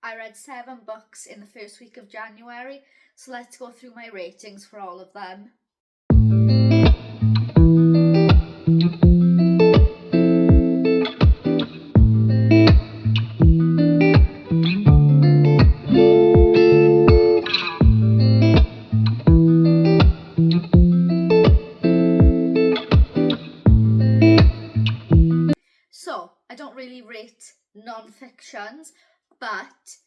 I read 7 books in the first week of January, so let's go through my ratings for all of them. So, I don't really rate non-fictions, but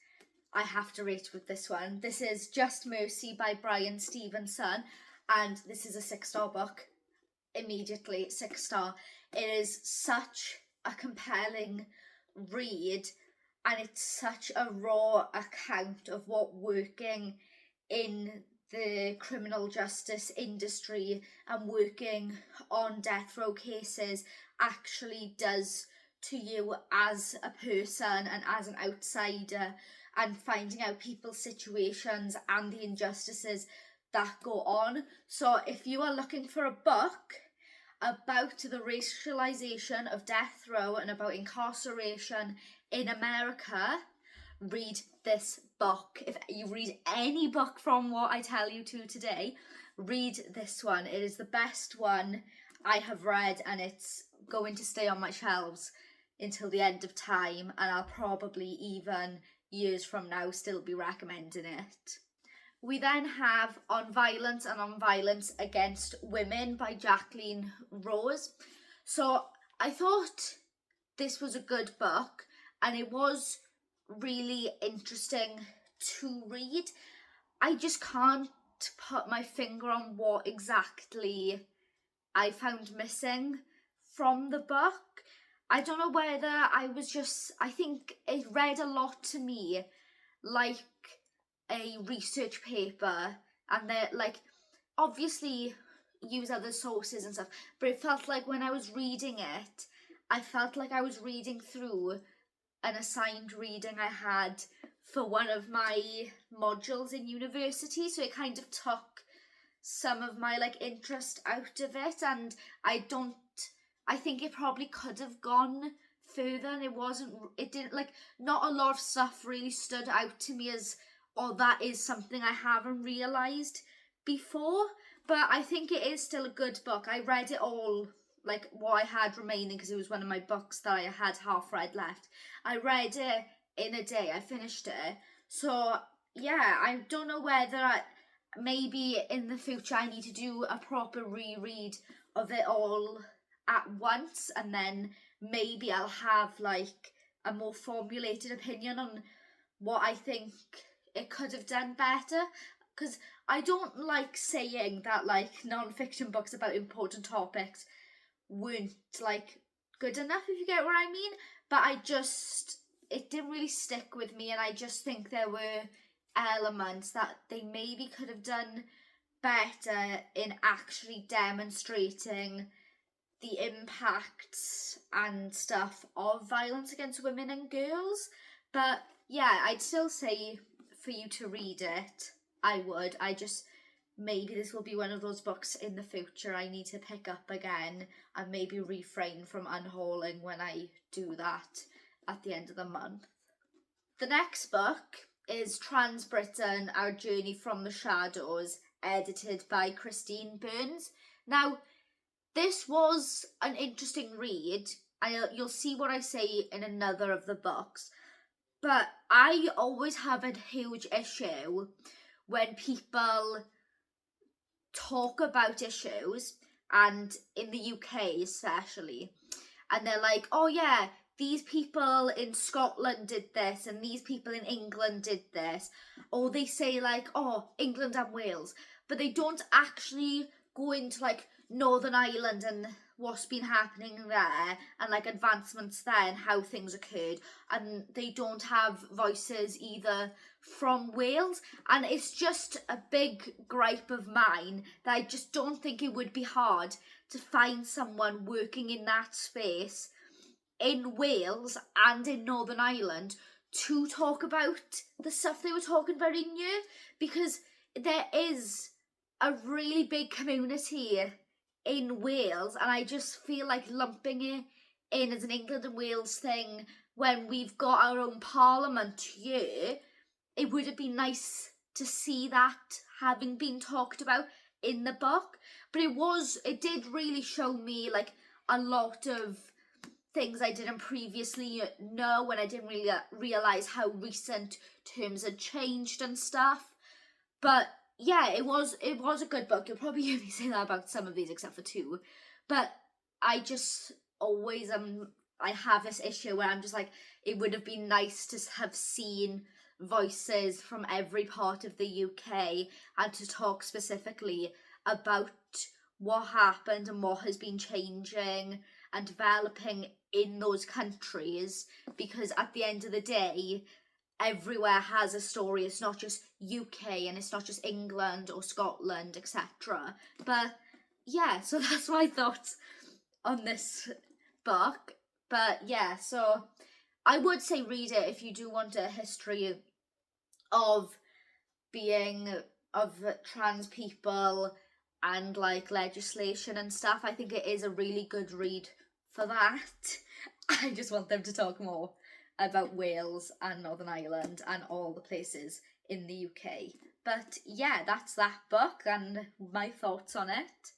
I have to rate with this one. This is Just Mercy by Brian Stevenson, and this is a 6-star book. Immediately 6-star. It is such a compelling read, and it's such a raw account of what working in the criminal justice industry and working on death row cases actually does to you as a person and as an outsider, and finding out people's situations and the injustices that go on. So if you are looking for a book about the racialization of death row and about incarceration in America, read this book. If you read any book from what I tell you to today, read this one. It is the best one I have read, and it's going to stay on my shelves until the end of time, and I'll probably even years from now still be recommending it. We then have On Violence and On Violence Against Women by Jacqueline Rose. So I thought this was a good book, and it was really interesting to read. I just can't put my finger on what exactly I found missing from the book. I don't know whether I think it read a lot to me like a research paper, and they're like, obviously use other sources and stuff, but it felt like when I was reading it, I felt like I was reading through an assigned reading I had for one of my modules in university, so it kind of took some of my interest out of it, and I think it probably could have gone further, and it didn't, not a lot of stuff really stood out to me as, oh, that is something I haven't realised before. But I think it is still a good book. I read it all, what I had remaining, because it was one of my books that I had half read left. I read it in a day. I finished it. So, yeah, I don't know whether maybe in the future I need to do a proper reread of it all at once, and then maybe I'll have a more formulated opinion on what I think it could have done better, because I don't like saying that non-fiction books about important topics weren't good enough, if you get what I mean, but it didn't really stick with me, and I just think there were elements that they maybe could have done better in actually demonstrating the impacts and stuff of violence against women and girls. But yeah, I'd still say for you to read it. I would. Maybe this will be one of those books in the future I need to pick up again, and maybe refrain from unhauling when I do that at the end of the month. The next book is Trans Britain, Our Journey from the Shadows, edited by Christine Burns. Now, this was an interesting read. You'll see what I say in another of the books. But I always have a huge issue when people talk about issues, and in the UK especially, and they're like, oh yeah, these people in Scotland did this, and these people in England did this. Or they say oh, England and Wales, but they don't actually go into Northern Ireland and what's been happening there, and advancements there and how things occurred, and they don't have voices either from Wales. And it's just a big gripe of mine that I just don't think it would be hard to find someone working in that space in Wales and in Northern Ireland to talk about the stuff they were talking about in Europe, because there is a really big community in Wales, and I just feel like lumping it in as an England and Wales thing when we've got our own parliament here, it would have been nice to see that having been talked about in the book. But it did really show me like a lot of things I didn't previously know, and I didn't really realise how recent terms had changed and stuff. But yeah, it was a good book. You'll probably hear me say that about some of these except for two. But I just always I have this issue where I'm just like, it would have been nice to have seen voices from every part of the UK and to talk specifically about what happened and what has been changing and developing in those countries, because at the end of the day, everywhere has a story. It's not just UK and it's not just England or Scotland, etc. But yeah, so that's my thoughts on this book. But yeah, so I would say read it if you do want a history of trans people and like legislation and stuff. I think it is a really good read for that. I just want them to talk more about Wales and Northern Ireland and all the places in the UK. But yeah, that's that book and my thoughts on it.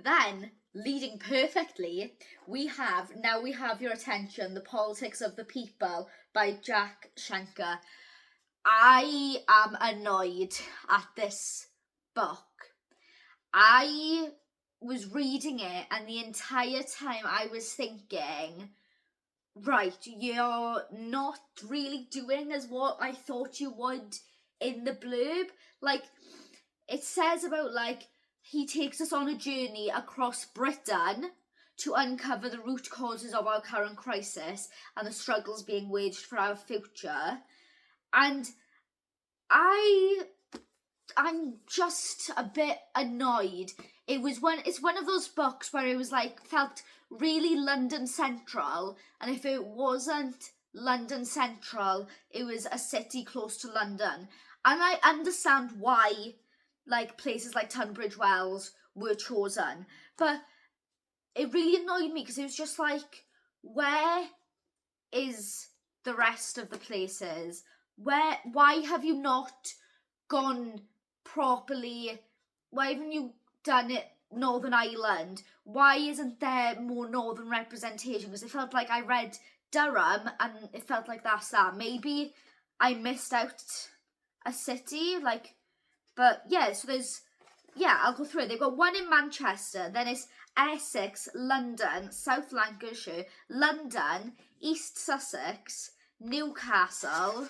Then, leading perfectly, we have your attention, The Politics of the People by Jack Shenker. I am annoyed at this book. I was reading it and the entire time I was thinking, right, you're not really doing as what I thought you would in the blurb. Like, it says about, like, he takes us on a journey across Britain to uncover the root causes of our current crisis and the struggles being waged for our future. And I'm just a bit annoyed. It's one of those books where it was like, felt really London Central, and if it wasn't London Central, it was a city close to London. And I understand why, like, places like Tunbridge Wells were chosen, but it really annoyed me because it was just like, where is the rest of the places? Why have you not gone properly? Why haven't you done it Northern Ireland? Why isn't there more northern representation? Because it felt like I read Durham and it felt like that's that. Maybe I missed out a city, like, but yeah, so I'll go through it. They've got one in Manchester, then it's Essex, London, South Lancashire, London, East Sussex, Newcastle,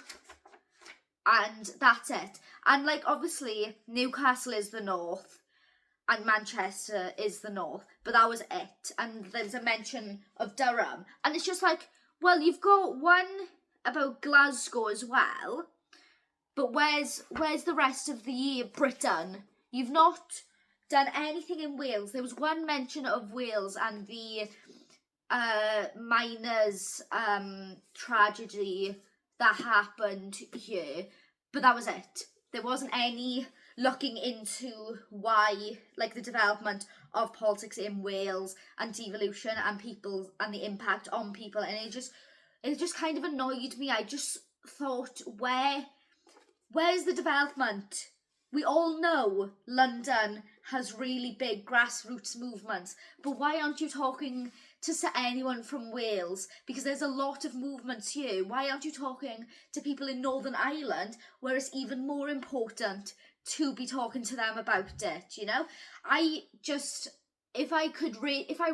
and that's it. And like, obviously Newcastle is the north and Manchester is the north, but that was it. And there's a mention of Durham, and it's just like, well, you've got one about Glasgow as well, but where's the rest of the Britain? You've not done anything in Wales. There was one mention of Wales and the miners' tragedy that happened here, but that was it. There wasn't any looking into why, like, the development of politics in Wales and devolution and people and the impact on people, and it just kind of annoyed me. I just thought, where's the development? We all know London has really big grassroots movements, but why aren't you talking to anyone from Wales? Because there's a lot of movements here. Why aren't you talking to people in Northern Ireland, where it's even more important to be talking to them about it, you know? If I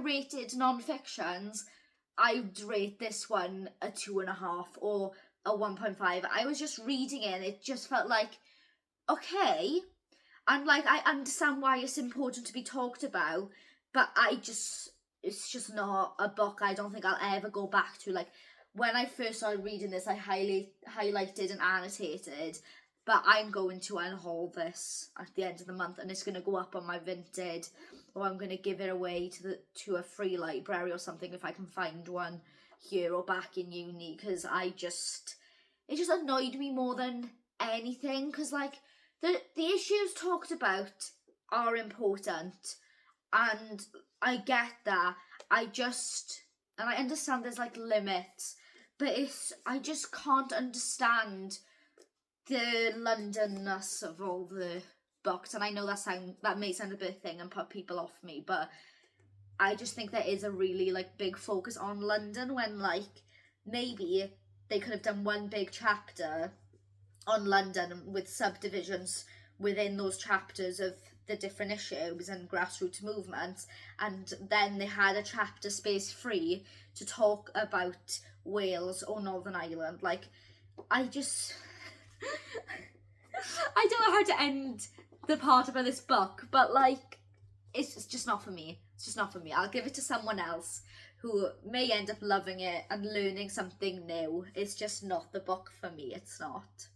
rated non-fictions, I would rate this one a 2.5 or a 1.5. I was just reading it and it just felt like, okay, and like, I understand why it's important to be talked about, but it's just not a book I don't think I'll ever go back to. Like, when I first started reading this, I highlighted and annotated, but I'm going to unhaul this at the end of the month, and it's going to go up on my Vinted, or I'm going to give it away to a free library or something if I can find one here or back in uni, because it just annoyed me more than anything, because like, the issues talked about are important, and I get that. I understand there's like limits, but I just can't understand the Londonness of all the books, and I know that may sound a bit thing and put people off me, but I just think there is a really like big focus on London, when like maybe they could have done one big chapter on London with subdivisions within those chapters of the different issues and grassroots movements, and then they had a chapter space free to talk about Wales or Northern Ireland. Like, I just I don't know how to end the part about this book, but like, it's just not for me. It's just not for me. I'll give it to someone else who may end up loving it and learning something new. It's just not the book for me. It's not.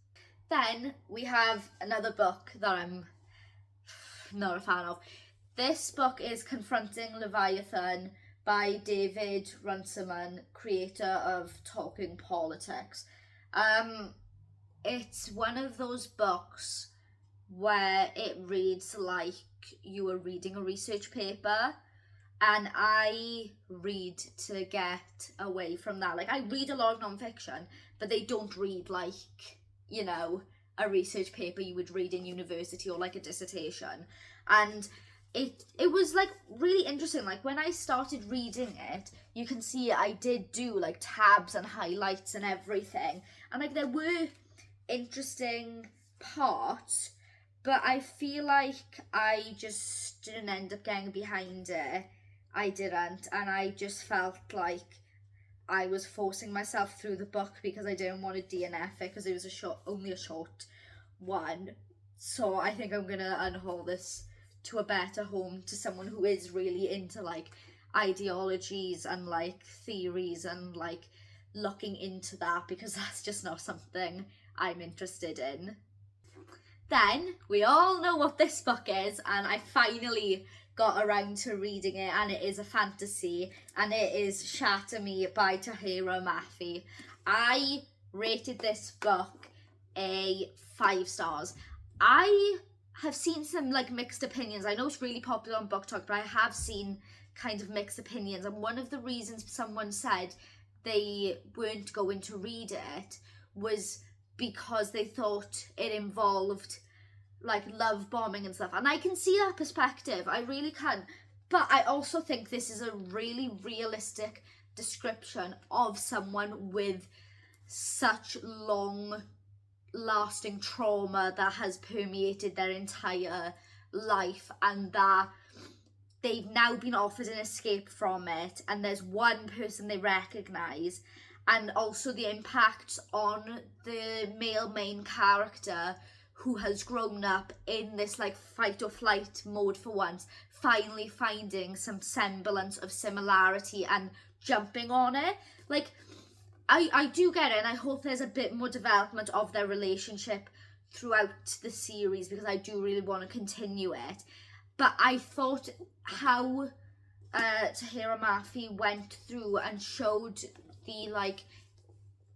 Then we have another book that I'm not a fan of. This book is Confronting Leviathan by David Runciman, creator of Talking Politics. It's one of those books where it reads like you were reading a research paper, and I read to get away from that. Like, I read a lot of non-fiction, but they don't read like, you know, a research paper you would read in university or like a dissertation. And it was like really interesting. Like, when I started reading it, you can see I did do like tabs and highlights and everything, and like there were interesting parts, but I feel like I just didn't end up getting behind it. I didn't, and I just felt like I was forcing myself through the book because I didn't want to DNF it, because it was only a short one. So I think I'm gonna unhaul this to a better home, to someone who is really into like ideologies and like theories and like looking into that, because that's just not something I'm interested in. Then we all know what this book is, and I finally got around to reading it, and it is a fantasy, and it is Shatter Me by Tahira Mafi. I rated this book a 5 stars. I have seen some like mixed opinions. I know it's really popular on Book Talk, but I have seen kind of mixed opinions, and one of the reasons someone said they weren't going to read it was because they thought it involved like love bombing and stuff, and I can see that perspective, I really can, but I also think this is a really realistic description of someone with such long lasting trauma that has permeated their entire life, and that they've now been offered an escape from it, and there's one person they recognise, and also the impact on the male main character who has grown up in this like fight or flight mode for once, finally finding some semblance of similarity and jumping on it. Like, I do get it, and I hope there's a bit more development of their relationship throughout the series, because I do really want to continue it. But I thought how Tahira Mafi went through and showed the like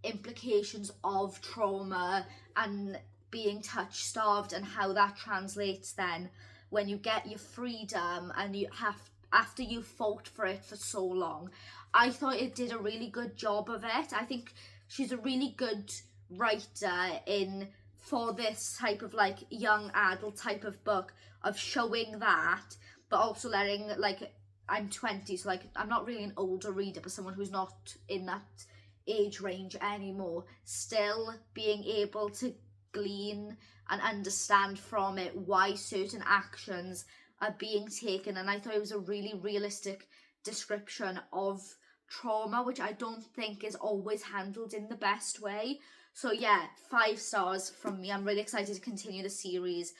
implications of trauma and being touch starved, and how that translates then when you get your freedom and you have, after you fought for it for so long. I thought it did a really good job of it. I think she's a really good writer in for this type of like young adult type of book, of showing that, but also letting, like, I'm 20, so like I'm not really an older reader, but someone who's not in that age range anymore, still being able to glean and understand from it why certain actions are being taken. And I thought it was a really realistic description of trauma, which I don't think is always handled in the best way. So yeah, 5 stars from me. I'm really excited to continue the series,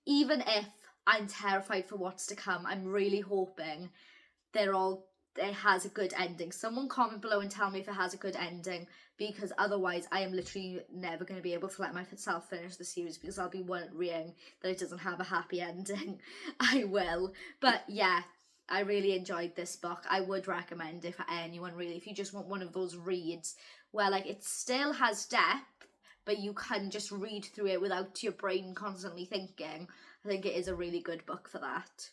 even if I'm terrified for what's to come. I'm really hoping it has a good ending. Someone comment below and tell me if it has a good ending, because otherwise I am literally never going to be able to let myself finish the series, because I'll be worrying that it doesn't have a happy ending. I will. But yeah, I really enjoyed this book. I would recommend it for anyone, really, if you just want one of those reads where like it still has depth, but you can just read through it without your brain constantly thinking. I think it is a really good book for that.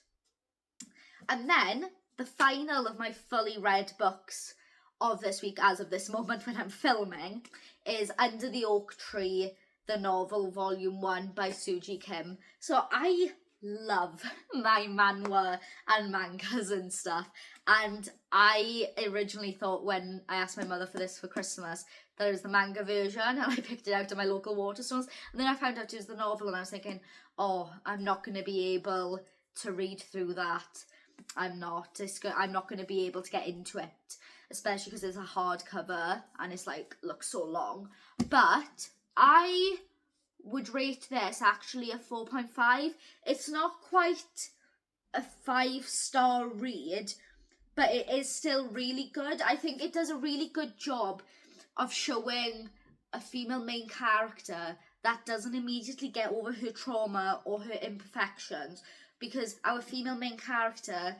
And then the final of my fully read books of this week, as of this moment when I'm filming, is Under the Oak Tree, the novel, volume 1 by Suji Kim. So I love my manhwa and mangas and stuff, and I originally thought, when I asked my mother for this for Christmas, that it was the manga version, and I picked it out at my local Waterstones, and then I found out it was the novel, and I was thinking, oh, I'm not going to be able to read through that. I'm not going to be able to get into it, especially because it's a hardcover and it's like looks so long. But I would rate this actually a 4.5. It's not quite a 5-star read, but it is still really good. I think it does a really good job of showing a female main character that doesn't immediately get over her trauma or her imperfections, because our female main character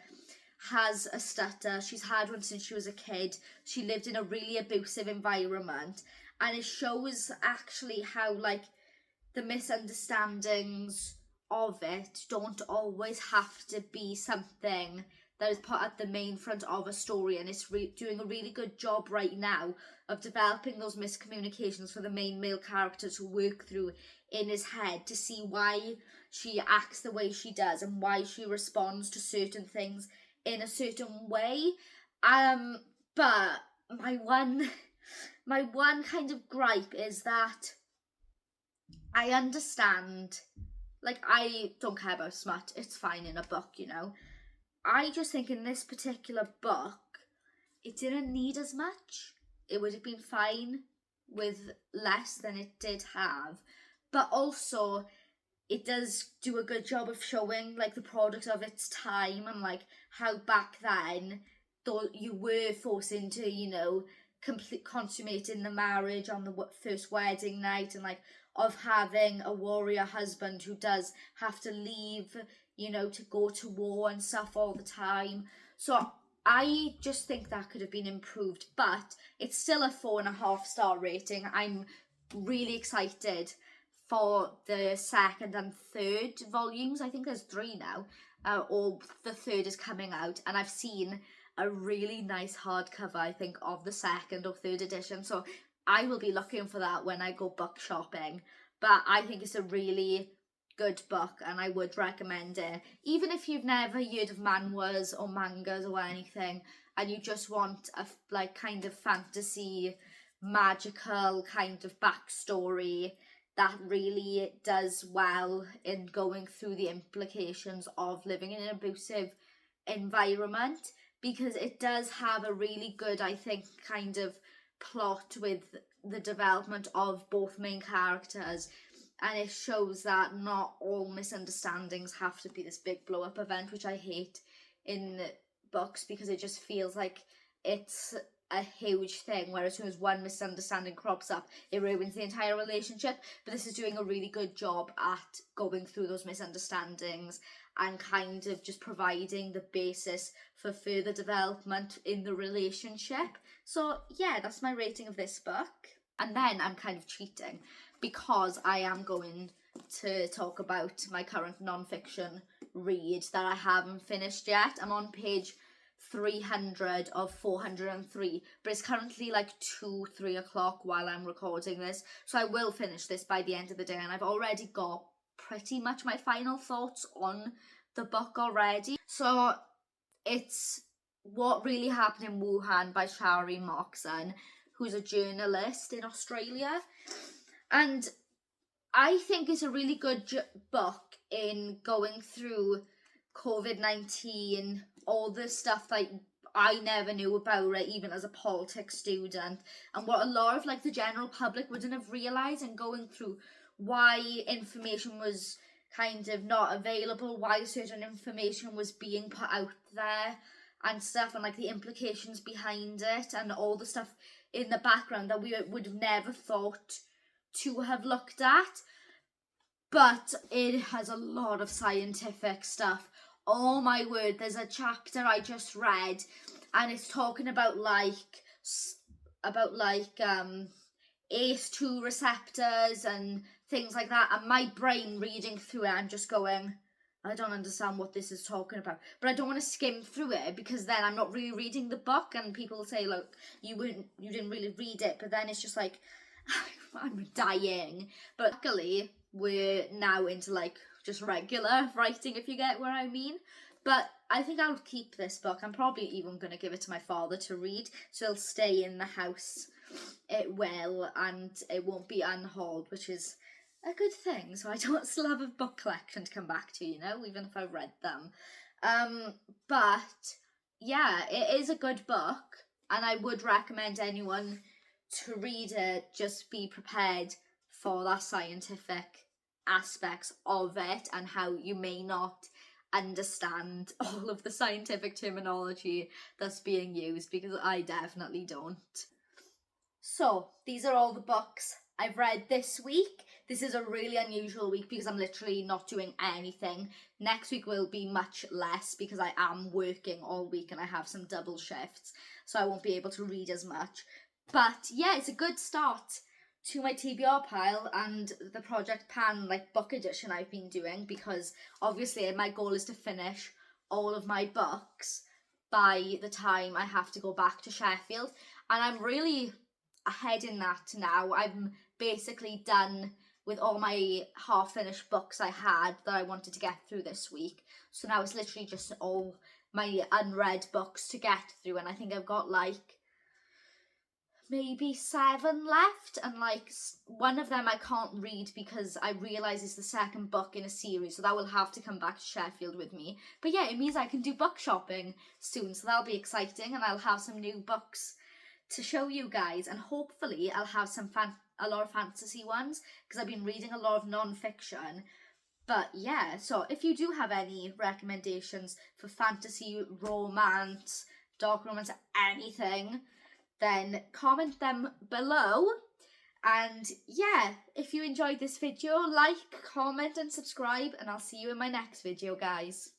has a stutter. She's had one since she was a kid. She lived in a really abusive environment, and it shows actually how like the misunderstandings of it don't always have to be something that is put at the main front of a story, and it's doing a really good job right now of developing those miscommunications for the main male character to work through in his head, to see why she acts the way she does and why she responds to certain things in a certain way. But my one kind of gripe is that I understand, like, I don't care about smut, it's fine in a book, you know. I just think in this particular book, it didn't need as much. It would have been fine with less than it did have. But also, it does do a good job of showing, like, the product of its time, and, like, how back then, though you were forced into, you know, consummating the marriage on the first wedding night, and, like, of having a warrior husband who does have to leave, you know, to go to war and stuff all the time. So I just think that could have been improved, but it's still a 4.5-star rating. I'm really excited for the second and third volumes. I think there's 3 now, or the third is coming out, and I've seen a really nice hardcover, I think, of the second or third edition, so I will be looking for that when I go book shopping. But I think it's a really good book, and I would recommend it. Even if you've never heard of manhwas or mangas or anything, and you just want a like kind of fantasy, magical kind of backstory that really does well in going through the implications of living in an abusive environment, because it does have a really good, I think, kind of plot with the development of both main characters, and it shows that not all misunderstandings have to be this big blow up event, which I hate in books, because it just feels like it's a huge thing where as soon as one misunderstanding crops up, it ruins the entire relationship. But this is doing a really good job at going through those misunderstandings and kind of just providing the basis for further development in the relationship. So yeah, that's my rating of this book. And then I'm kind of cheating, because I am going to talk about my current non-fiction read that I haven't finished yet. I'm on page 300 of 403, but it's currently like 3 o'clock while I'm recording this, so I will finish this by the end of the day, and I've already got pretty much my final thoughts on the book already. So it's What Really Happened in Wuhan by Shari Moxon, who's a journalist in Australia, and I think it's a really good book in going through COVID-19, all the stuff that I never knew about, right, even as a politics student, and what a lot of like the general public wouldn't have realised, and going through why information was kind of not available, why certain information was being put out there and stuff, and like the implications behind it, and all the stuff in the background that we would have never thought to have looked at. But it has a lot of scientific stuff. Oh my word, there's a chapter I just read, and it's talking about ACE2 receptors and things like that, and my brain reading through it, I'm just going, I don't understand what this is talking about. But I don't want to skim through it, because then I'm not really reading the book, and people will say, look, you didn't really read it, but then it's just like, I'm dying. But luckily, we're now into like just regular writing, if you get what I mean. But I think I'll keep this book. I'm probably even going to give it to my father to read, so it'll stay in the house. It will, and it won't be unhauled, which is a good thing. So I don't still have a book collection to come back to, you know, even if I've read them. But yeah, it is a good book, and I would recommend anyone to read it. Just be prepared for that scientific aspects of it, and how you may not understand all of the scientific terminology that's being used, because I definitely don't. So these are all the books I've read this week. This is a really unusual week because I'm literally not doing anything. Next week will be much less because I am working all week and I have some double shifts, so I won't be able to read as much. But yeah, it's a good start to my TBR pile and the Project Pan like book edition I've been doing, because obviously my goal is to finish all of my books by the time I have to go back to Sheffield, and I'm really ahead in that now. I'm basically done with all my half-finished books I had that I wanted to get through this week. So now it's literally just all my unread books to get through, and I think I've got like maybe 7 left, and like one of them I can't read because I realise it's the second book in a series, so that will have to come back to Sheffield with me. But yeah, it means I can do book shopping soon, so that'll be exciting, and I'll have some new books to show you guys, and hopefully I'll have a lot of fantasy ones, because I've been reading a lot of non-fiction. But yeah, so if you do have any recommendations for fantasy, romance, dark romance, anything, then comment them below. And yeah, if you enjoyed this video, like, comment and subscribe, and I'll see you in my next video, guys.